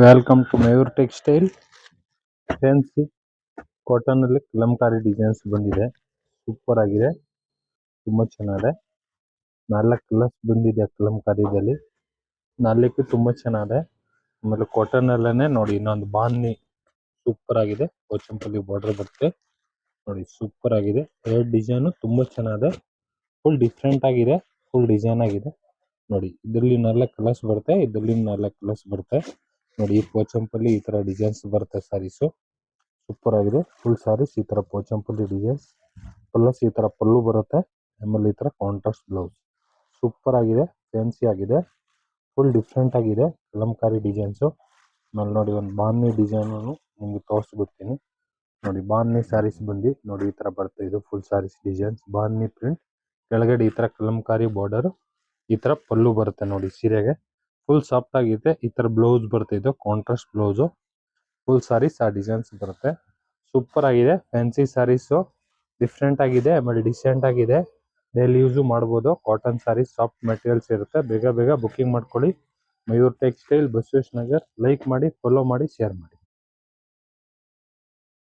Welcome to Mayur textile. Fancy cotton ಅಲ್ಲಿ kalamkari designs ಬಂದಿದೆ. Super ಆಗಿದೆ, ತುಂಬಾ ಚೆನ್ನಾಗಿದೆ. 4 ಕಲರ್ಸ್ ಬಂದಿದೆ ಕಲಂಕಾರಿದಲ್ಲಿ. 4 ತುಂಬಾ ಚೆನ್ನಾಗಿದೆ. ಆಮೇಲೆ ಕಾಟನ್ ಅಲ್ಲೇನೆ ನೋಡಿ, ಇನ್ನೊಂದು ಬಾಂಧಿ ಸೂಪರ್ ಆಗಿದೆ. ಪೋಚಂಪಲ್ಲಿ ಬಾರ್ಡರ್ ಬರುತ್ತೆ ನೋಡಿ, ಸೂಪರ್ ಆಗಿದೆ. ಡಿಸೈನ್ ತುಂಬಾ ಚೆನ್ನಾಗಿದೆ, ಫುಲ್ ಡಿಫ್ರೆಂಟ್ ಆಗಿದೆ, ಫುಲ್ ಡಿಸೈನ್ ಆಗಿದೆ ನೋಡಿ. ಇದರಲ್ಲಿ 4 ಕಲರ್ಸ್ ಬರುತ್ತೆ, ಇದರಲ್ಲಿ 4 ಕಲರ್ಸ್ ಬರುತ್ತೆ ನೋಡಿ. ಈ ಪೋಚಂಪಲ್ಲಿ ಈ ತರ ಡಿಸೈನ್ಸ್ ಬರುತ್ತೆ. ಸಾರೀಸು ಸೂಪರ್ ಆಗಿದೆ. ಫುಲ್ ಸಾರೀಸ್ ಈ ತರ ಪೋಚಂಪಲ್ಲಿ ಡಿಸೈನ್ಸ್ ಪ್ಲಸ್ ಈ ತರ ಪಲ್ಲು ಬರುತ್ತೆ. ಆಮೇಲೆ ಈ ತರ ಕಾಂಟ್ರಾಸ್ಟ್ ಬ್ಲೌಸ್ ಸೂಪರ್ ಆಗಿದೆ, ಫ್ಯಾನ್ಸಿ ಆಗಿದೆ, ಫುಲ್ ಡಿಫ್ರೆಂಟ್ ಆಗಿದೆ ಕಲಂಕಾರಿ ಡಿಸೈನ್ಸ್. ಆಮೇಲೆ ನೋಡಿ, ಒಂದು ಬಾಂಧಿ ಡಿಸೈನ್ ನಿಮ್ಗೆ ತೋರಿಸ್ಬಿಡ್ತೀನಿ ನೋಡಿ. ಬಾಂಧಿ ಸ್ಯಾರೀಸ್ ಬಂದು ನೋಡಿ ಈ ತರ ಬರುತ್ತೆ. ಇದು ಫುಲ್ ಸ್ಯಾರೀಸ್ ಡಿಸೈನ್ಸ್ ಬಾಂಧಿ ಪ್ರಿಂಟ್. ಕೆಳಗಡೆ ಈ ತರ ಕಲಂಕಾರಿ ಬಾರ್ಡರ್, ಈ ತರ ಪಲ್ಲು ಬರುತ್ತೆ ನೋಡಿ. ಸೀರೆಗೆ ಫುಲ್ ಸಾಫ್ಟ್ ಆಗಿದೆ. ಈ ತರ ಬ್ಲೌಸ್ ಬರುತ್ತೆ, ಇದು ಕಾಂಟ್ರಾಸ್ಟ್ ಬ್ಲೌಸ್. ಫುಲ್ ಸಾರೀಸ್ ಆ ಡಿಸೈನ್ಸ್ ಬರುತ್ತೆ. ಸೂಪರ್ ಆಗಿದೆ, ಫ್ಯಾನ್ಸಿ ಸಾರೀಸು ಡಿಫ್ರೆಂಟ್ ಆಗಿದೆ, ಆಮೇಲೆ ಡಿಸೆಂಟ್ ಆಗಿದೆ. ಡೈಲಿ ಯೂಸು ಮಾಡ್ಬೋದು. ಕಾಟನ್ ಸಾರೀಸ್, ಸಾಫ್ಟ್ ಮೆಟೀರಿಯಲ್ಸ್ ಇರುತ್ತೆ. ಬೇಗ ಬೇಗ ಬುಕ್ಕಿಂಗ್ ಮಾಡ್ಕೊಳ್ಳಿ. ಮಯೂರ್ ಟೆಕ್ಸ್ಟೈಲ್, ಬಸವೇಶ್ವರ ನಗರ್. ಲೈಕ್ ಮಾಡಿ, ಫಾಲೋ ಮಾಡಿ, ಶೇರ್ ಮಾಡಿ.